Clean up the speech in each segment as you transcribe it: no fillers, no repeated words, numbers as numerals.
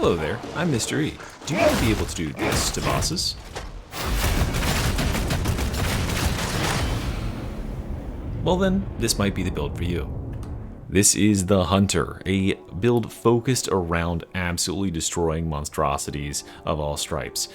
Hello there, I'm Mr. E. Do you want to be able to do this to bosses? Well then, this might be the build for you. This is the Hunter, a build focused around absolutely destroying monstrosities of all stripes.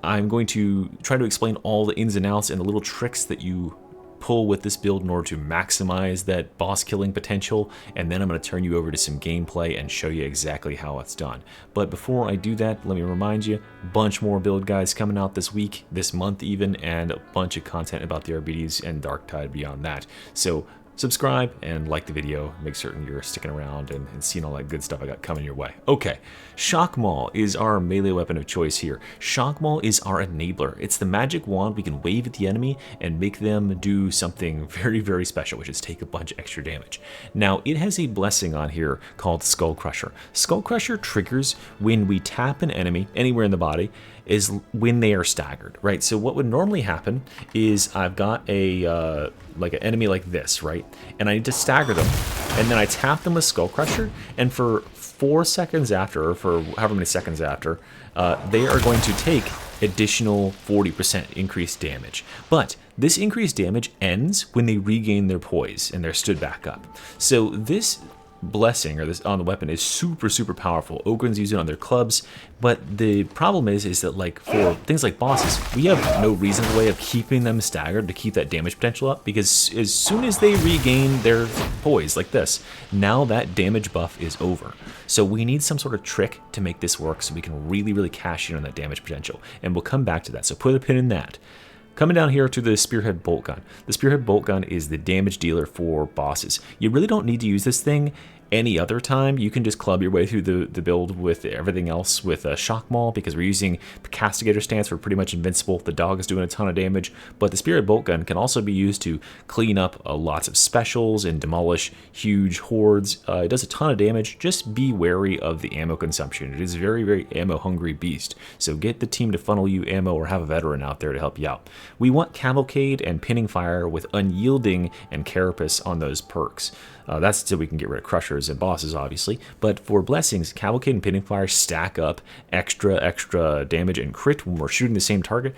I'm going to try to explain all the ins and outs and the little tricks that you pull with this build in order to maximize that boss killing potential, and then I'm going to turn you over to some gameplay and show you exactly how it's done. But before I do that, let me remind you, a bunch more build guides coming out this week, this month even, and a bunch of content about the Arbites and Darktide beyond that. So subscribe and like the video, make certain you're sticking around and seeing all that good stuff I got coming your way. Okay, Shock Maul is our melee weapon of choice here. Shock Maul is our enabler. It's the magic wand we can wave at the enemy and make them do something very, very special, which is take a bunch of extra damage. Now, it has a blessing on here called Skull Crusher. Skull Crusher triggers when we tap an enemy anywhere in the body, is when they are staggered, right? So what would normally happen is I've got a like an enemy like this, right? And I need to stagger them, and then I tap them with Skull Crusher, and for 4 seconds after, or for however many seconds after, they are going to take additional 40% increased damage. But this increased damage ends when they regain their poise and they're stood back up. So this blessing, or this on the weapon, is super powerful. Ogrins use it on their clubs, but the problem is that, like, for things like bosses, we have no reasonable way of keeping them staggered to keep that damage potential up, because as soon as they regain their poise like this, now that damage buff is over. So we need some sort of trick to make this work so we can really cash in on that damage potential, and we'll come back to that, so put a pin in that. Coming down here to the Spearhead Bolt Gun. The Spearhead Bolt Gun is the damage dealer for bosses. You really don't need to use this thing any other time. You can just club your way through the build with everything else with a Shock Maul, because we're using Castigator stance. We're pretty much invincible. The dog is doing a ton of damage, but the Spearhead Bolt Gun can also be used to clean up lots of specials and demolish huge hordes. It does a ton of damage. Just be wary of the ammo consumption. It is a very ammo hungry beast, so get the team to funnel you ammo or have a veteran out there to help you out. We want Cavalcade and Pinning Fire with Unyielding and Carapace on those perks. That's so we can get rid of crushers and bosses, obviously. But for blessings, Cavalcade and Pinning Fire stack up extra damage and crit when we're shooting the same target.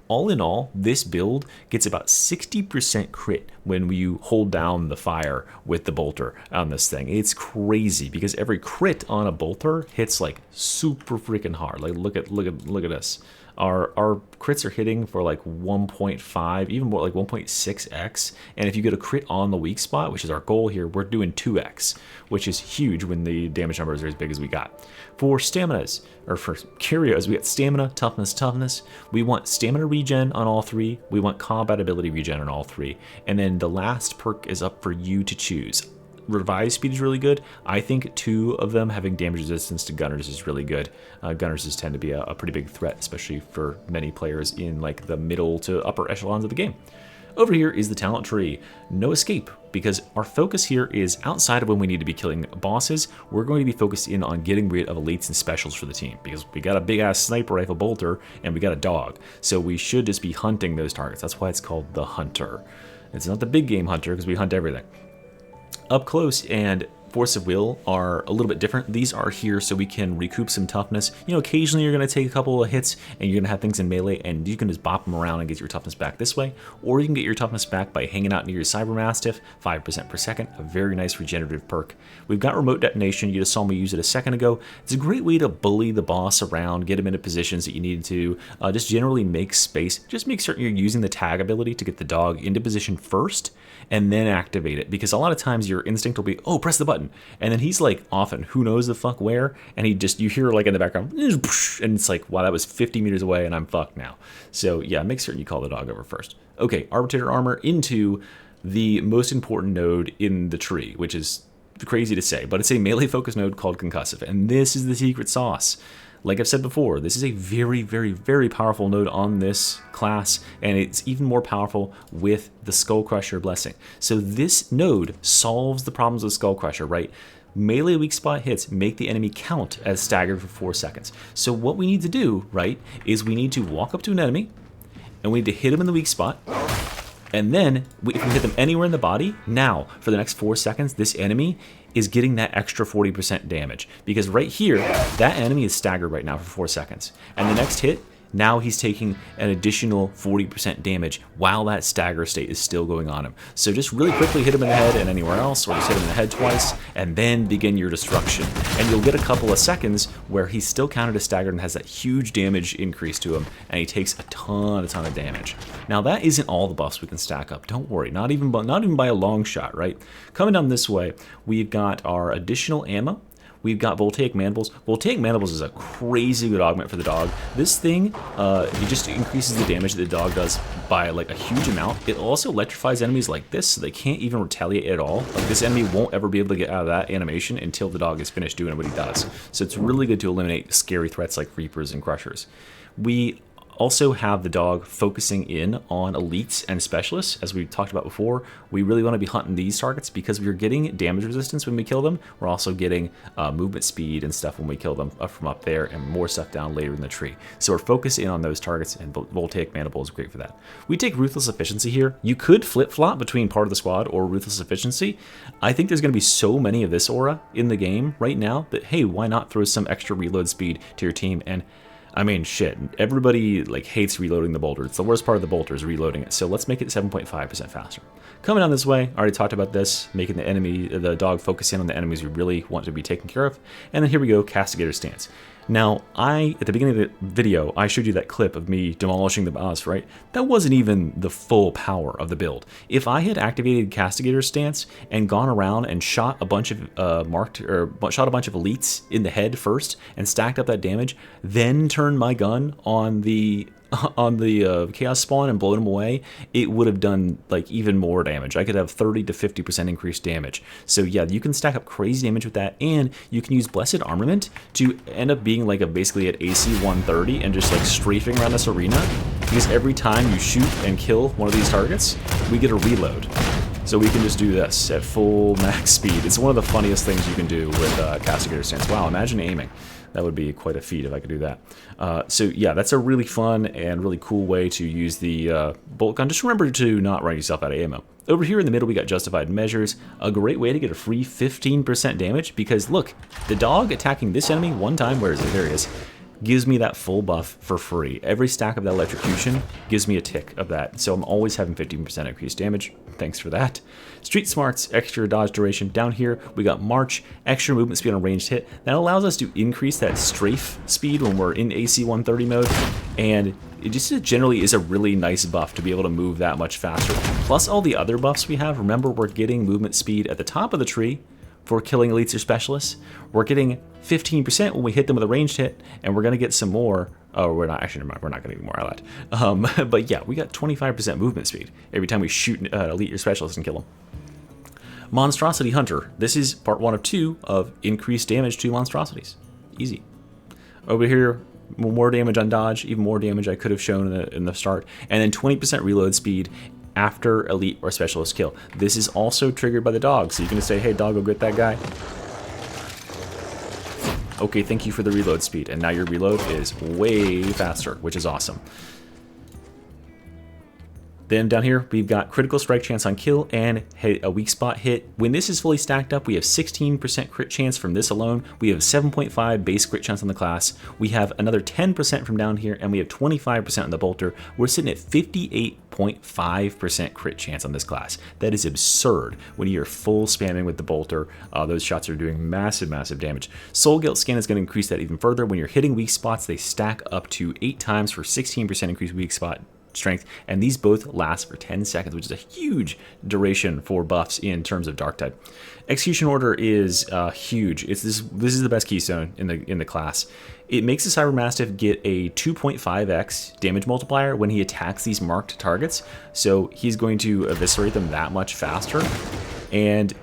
All in all, this build gets about 60% crit when you hold down the fire with the bolter on this thing. It's crazy, because every crit on a bolter hits like super freaking hard. Like look at us. Our crits are hitting for like 1.5, even more like 1.6x. And if you get a crit on the weak spot, which is our goal here, we're doing 2x, which is huge when the damage numbers are as big as we got. For staminas, or for curios, we got stamina, toughness. We want stamina regen on all three. We want combat ability regen on all three. And then the last perk is up for you to choose. Revive speed is really good. I think 2 of them having damage resistance to gunners is really good. Gunners tend to be a pretty big threat, especially for many players in like the middle to upper echelons of the game. Over here is the talent tree. No escape, because our focus here is outside of when we need to be killing bosses. We're going to be focused in on getting rid of elites and specials for the team, because we got a big ass sniper rifle bolter and we got a dog. So we should just be hunting those targets. That's why it's called the Hunter. It's not the big game hunter, because we hunt everything. Up close and Force of Will are a little bit different. These are here so we can recoup some toughness. You know, occasionally you're going to take a couple of hits and you're going to have things in melee, and you can just bop them around and get your toughness back this way. Or you can get your toughness back by hanging out near your Cyber Mastiff, 5% per second, a very nice regenerative perk. We've got Remote Detonation. You just saw me use it a second ago. It's a great way to bully the boss around, get him into positions that you need to, just generally make space. Just make certain you're using the tag ability to get the dog into position first, and then activate it, because a lot of times your instinct will be, oh, press the button, and then he's like often who knows the fuck where, and you hear like in the background, and it's like, wow, that was 50 meters away and I'm fucked now. So yeah, make certain you call the dog over first. Okay, Arbitrator Armor into the most important node in the tree, which is crazy to say, but it's a melee focus node called Concussive, and this is the secret sauce. Like I've said before, this is a very powerful node on this class, and it's even more powerful with the Skull Crusher blessing. So this node solves the problems with Skull Crusher, right? Melee weak spot hits make the enemy count as staggered for 4 seconds. So what we need to do, right, is we need to walk up to an enemy, and we need to hit him in the weak spot, And then if we hit them anywhere in the body, now for the next 4 seconds, this enemy is getting that extra 40% damage. Because right here, that enemy is staggered right now for 4 seconds. And the next hit, now he's taking an additional 40% damage while that stagger state is still going on him. So just really quickly hit him in the head and anywhere else, or just hit him in the head twice, and then begin your destruction. And you'll get a couple of seconds where he's still counted as staggered and has that huge damage increase to him, and he takes a ton of damage. Now that isn't all the buffs we can stack up. Don't worry, not even by a long shot, right? Coming down this way, we've got our additional ammo. We've got Voltaic Mandibles. Voltaic Mandibles is a crazy good augment for the dog. This thing, it just increases the damage that the dog does by like a huge amount. It also electrifies enemies like this, so they can't even retaliate at all. Like this enemy won't ever be able to get out of that animation until the dog is finished doing what he does. So it's really good to eliminate scary threats like Reapers and Crushers. We also have the dog focusing in on elites and specialists. As we talked about before, we really want to be hunting these targets because we're getting damage resistance when we kill them. We're also getting movement speed and stuff when we kill them from up there, and more stuff down later in the tree. So we're focusing in on those targets, and Voltaic Mandible is great for that. We take Ruthless Efficiency here. You could flip-flop between Part of the Squad or Ruthless Efficiency. I think there's going to be so many of this aura in the game right now that, hey, why not throw some extra reload speed to your team? And I mean, shit, everybody like hates reloading the bolter. It's the worst part of the bolter is reloading it. So let's make it 7.5% faster. Coming down this way, I already talked about this, making the dog focus in on the enemies we really want to be taken care of. And then here we go, Castigator Stance. Now, at the beginning of the video, I showed you that clip of me demolishing the boss, right? That wasn't even the full power of the build. If I had activated Castigator Stance and gone around and shot a bunch of elites in the head first and stacked up that damage, then turned my gun on the chaos spawn and blown them away, it would have done like even more damage. I could have 30 to 50% increased damage. So yeah, you can stack up crazy damage with that, and you can use Blessed Armament to end up being like basically at AC 130 and just like strafing around this arena, because every time you shoot and kill one of these targets, we get a reload. So we can just do this at full max speed. It's one of the funniest things you can do with Castigator Stance. Wow, imagine aiming. That would be quite a feat if I could do that. So yeah, that's a really fun and really cool way to use the bolt gun. Just remember to not run yourself out of ammo. Over here in the middle, we got Justified Measures, a great way to get a free 15% damage, because look, the dog attacking this enemy one time, where is it? There he is, gives me that full buff for free. Every stack of that electrocution gives me a tick of that, so I'm always having 15% increased damage. Thanks for that. Street Smarts, extra dodge duration. Down here, we got March, extra movement speed on ranged hit. That allows us to increase that strafe speed when we're in AC 130 mode, and it just generally is a really nice buff to be able to move that much faster. Plus all the other buffs we have. Remember, we're getting movement speed at the top of the tree for killing elites or specialists. We're getting 15% when we hit them with a ranged hit, and we're going to get some more. Oh, we're not actually, we're not getting more out of that. But yeah, we got 25% movement speed every time we shoot elite or specialist and kill them. Monstrosity Hunter. This is part 1 of 2 of increased damage to monstrosities. Easy. Over here, more damage on dodge, even more damage I could have shown in the start, and then 20% reload speed after elite or specialist kill. This is also triggered by the dog, so you can just say, hey dog, go get that guy. Okay, thank you for the reload speed, and now your reload is way faster, which is awesome. Then down here, we've got critical strike chance on kill and a weak spot hit. When this is fully stacked up, we have 16% crit chance from this alone. We have 7.5 base crit chance on the class. We have another 10% from down here, and we have 25% on the bolter. We're sitting at 58.5% crit chance on this class. That is absurd when you're full spamming with the bolter. Those shots are doing massive, massive damage. Soul Guilt Scan is going to increase that even further. When you're hitting weak spots, they stack up to 8 times for 16% increased weak spot strength, and these both last for 10 seconds, which is a huge duration for buffs in terms of dark type. Execution Order is huge. This is the best keystone in the class. It makes the Cyber Mastiff get a 2.5x damage multiplier when he attacks these marked targets, so he's going to eviscerate them that much faster, and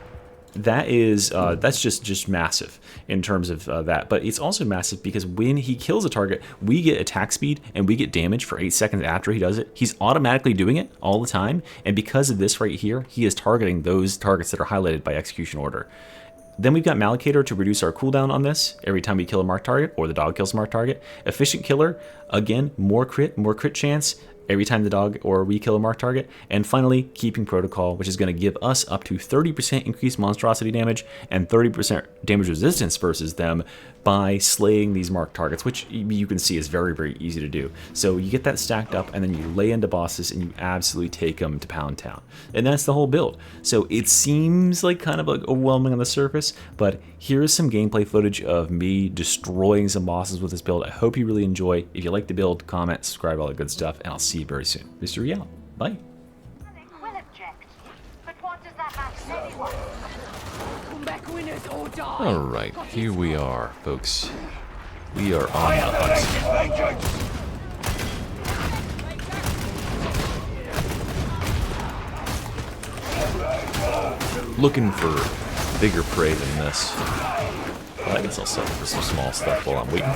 that is that's just massive in terms of that. But it's also massive because when he kills a target, we get attack speed and we get damage for 8 seconds after he does it. He's automatically doing it all the time, and because of this right here, he is targeting those targets that are highlighted by Execution Order. Then we've got Mallocator to reduce our cooldown on this every time we kill a marked target or the dog kills a marked target. Efficient Killer, again, more crit chance. every time the dog or we kill a marked target. And finally, keeping protocol, which is going to give us up to 30% increased monstrosity damage and 30% damage resistance versus them by slaying these marked targets, which you can see is very, very easy to do. So you get that stacked up, and then you lay into bosses, and you absolutely take them to Pound Town. And that's the whole build. So it seems like kind of like overwhelming on the surface, but here's some gameplay footage of me destroying some bosses with this build. I hope you really enjoy. If you like the build, comment, subscribe, all that good stuff, and I'll see you very soon. Mr. Rial, bye. Will object, but what does that matter anyway? Come back winners or die. Alright, here we are, folks. We are on the hunt. Looking for bigger prey than this. Well, I guess I'll settle for some small stuff while I'm waiting.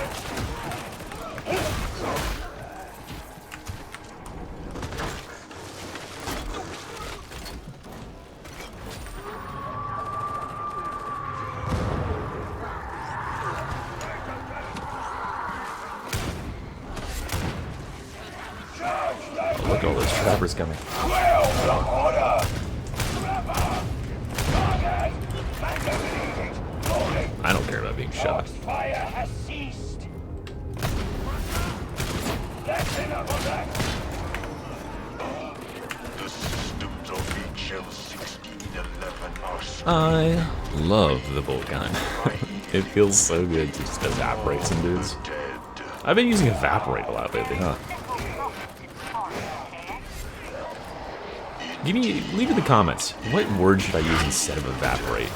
Oh, look at all those trappers coming. I don't care about being shot. Fire has ceased. That's enough of that. The systems of HL1611 are I love the bolt gun. It feels so good to just evaporate some dudes. dead. I've been using evaporate a lot lately, huh? Leave in the comments, what word should I use instead of evaporate?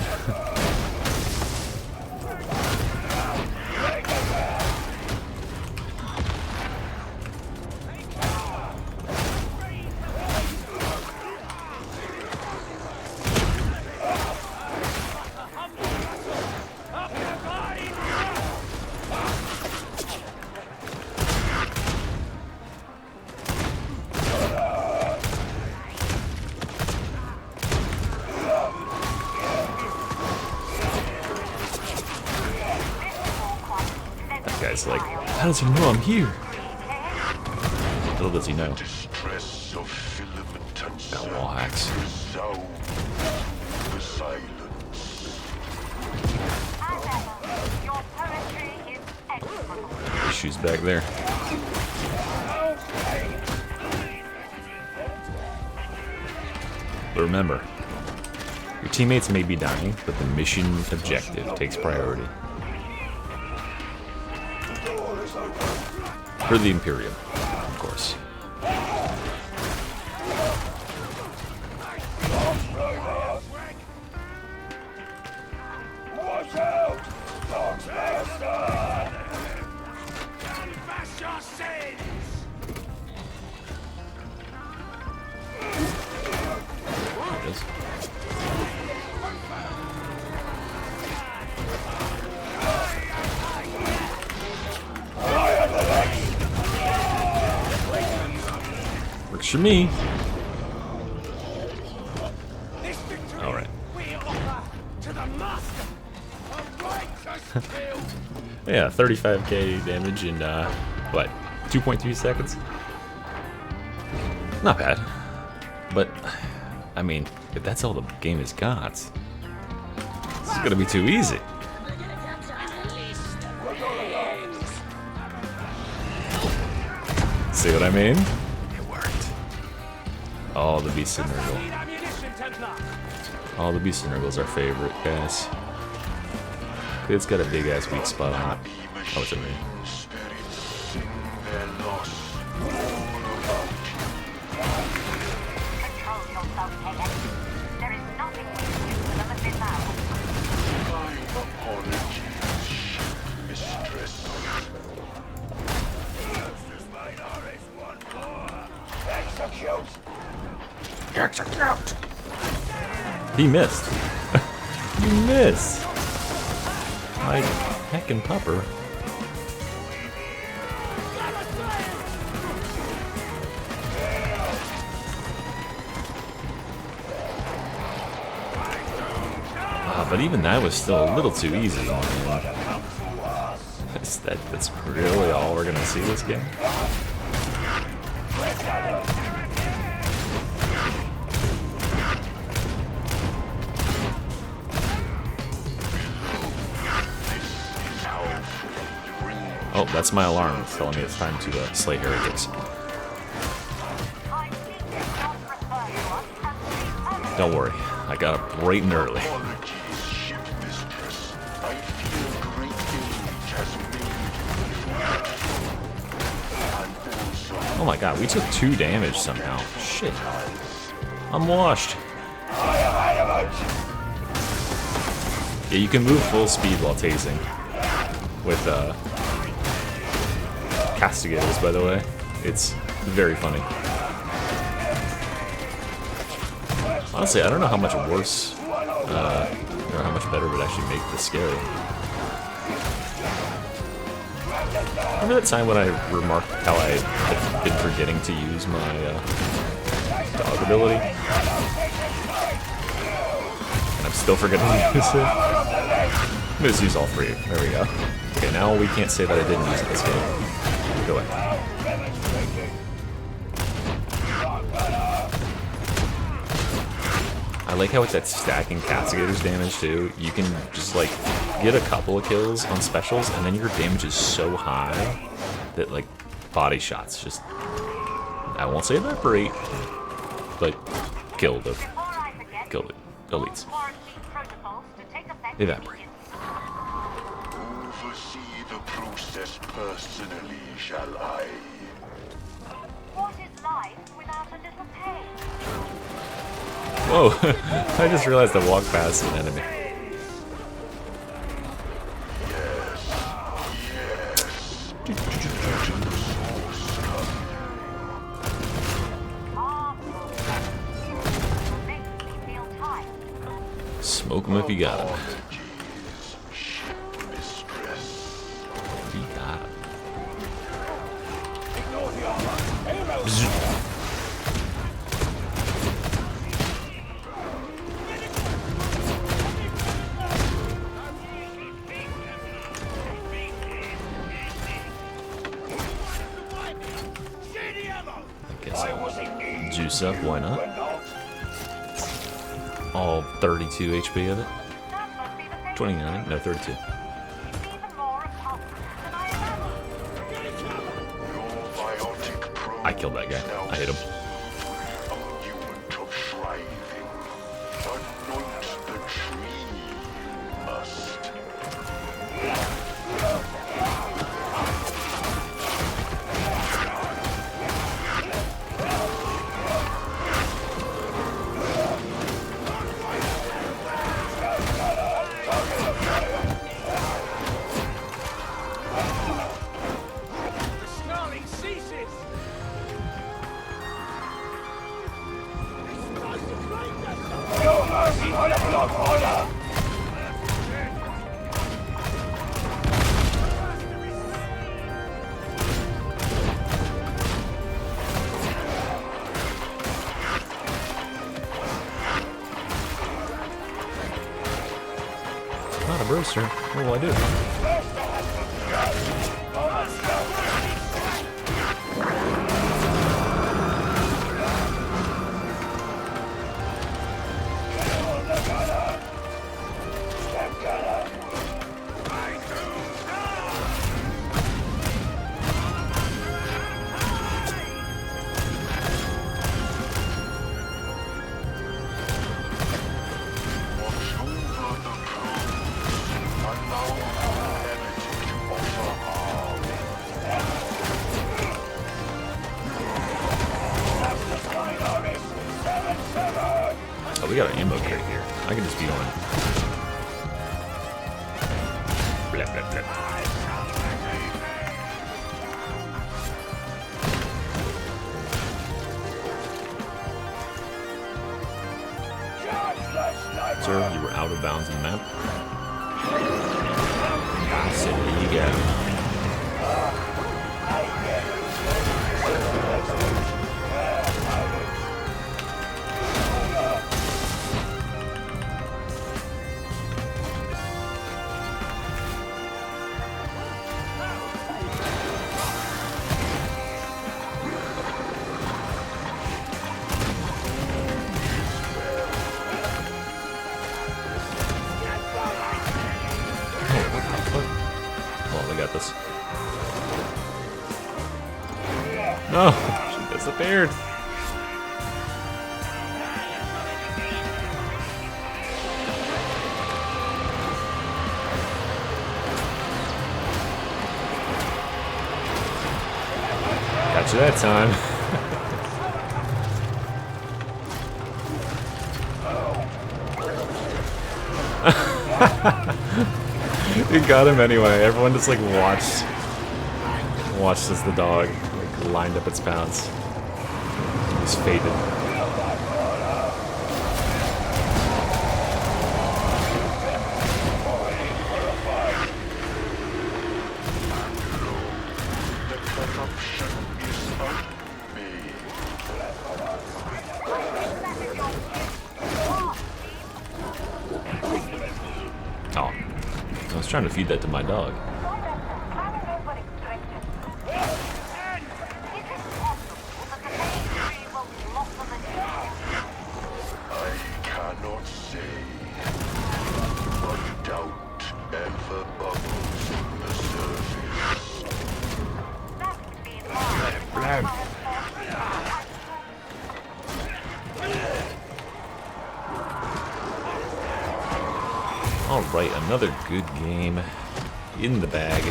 Guy's like, how does he know I'm here? Little does he know. Distress of filament and Got wall hacks. resound the silence. As ever, your poetry is execrable. Issues back there. But remember, your teammates may be dying, but the mission objective takes priority. For the Imperium, of course. Watch out! Dogs bastard! Confess your sins! There it is. Works for me. This victory Alright. we offer to the master of righteous will. Yeah, 35k damage in, what, 2.3 seconds? Not bad. But, I mean, if that's all the game has got, it's gonna be too easy. See what I mean? It worked. Oh, the Beast of Nurgle. Need ammunition, Templar. Oh, the Beast of Nurgle's our favorite, guys. It's got a big ass weak spot on it. Oh, it's in me. Spirits sing their loss. Control yourself, Taylor. There is nothing we can do for them at this hour. My apologies, mistress. Execute! He missed. You missed. My heckin' pupper. But even that was still a little too easy. That's really all we're gonna see this game. Oh, that's my alarm. It's telling me it's time to slay heretics. Don't worry, I got up bright and early. Oh my god, we took 2 damage somehow. Shit. I'm washed. Yeah, you can move full speed while tasing. With, castigators, by the way. It's very funny. Honestly, I don't know how much worse, or how much better it would actually make this scary. Remember that time when I remarked how I had been forgetting to use my dog ability? And I'm still forgetting to use it? I'm gonna just use all 3. There we go. Okay, now we can't say that I didn't use it this game. Go away. I like how with that stacking castigator's damage too, you can just like get a couple of kills on specials and then your damage is so high that like body shots just, I won't say evaporate, but kill the elites. Evaporate. Oversee the process personally, shall I? What is life without a little pain? Whoa, I just realized I walked past an enemy. Smoke him if you got him. If you got him. I guess I'll juice up, why not? All 32 HP of it. 29, no, 32. I killed that guy. I hit him. You took shriving. Anoint the tree, you must. Not a brewster. What will I do? Oh, we got an ammo crate here. I can just be on. Blip, blip, blip. Sir, you were out of bounds in the map. So there you go. Oh, she disappeared. Got you that time. We got him anyway. Everyone just like watched as the dog like lined up its pounce. He was faded. The corruption is on me. Oh, I was trying to feed that to my dog. I cannot say, but doubt ever bubbles on the surface. Alright, another good game in the bag.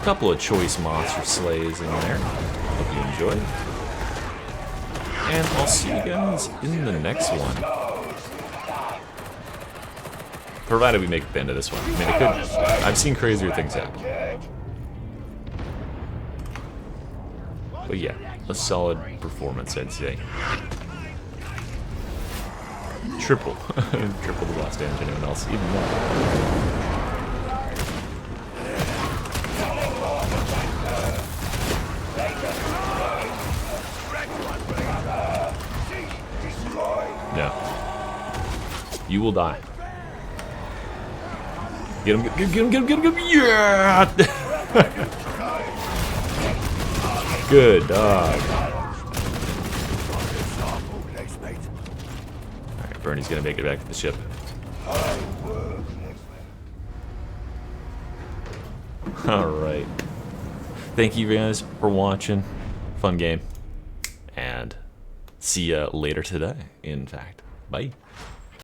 Couple of choice monster slays in there. Hope you enjoyed. And I'll see you guys in the next one. Provided we make it the end of this one. I mean, it could. I've seen crazier things happen. But yeah, a solid performance, I'd say. Triple. Triple the last damage anyone else. Even more. No. You will die. Get him, get him, get him, get him, get him. Yeah! Good dog. Alright, Bernie's gonna make it back to the ship. Alright. Thank you guys for watching. Fun game. And see ya later today, in fact. Bye.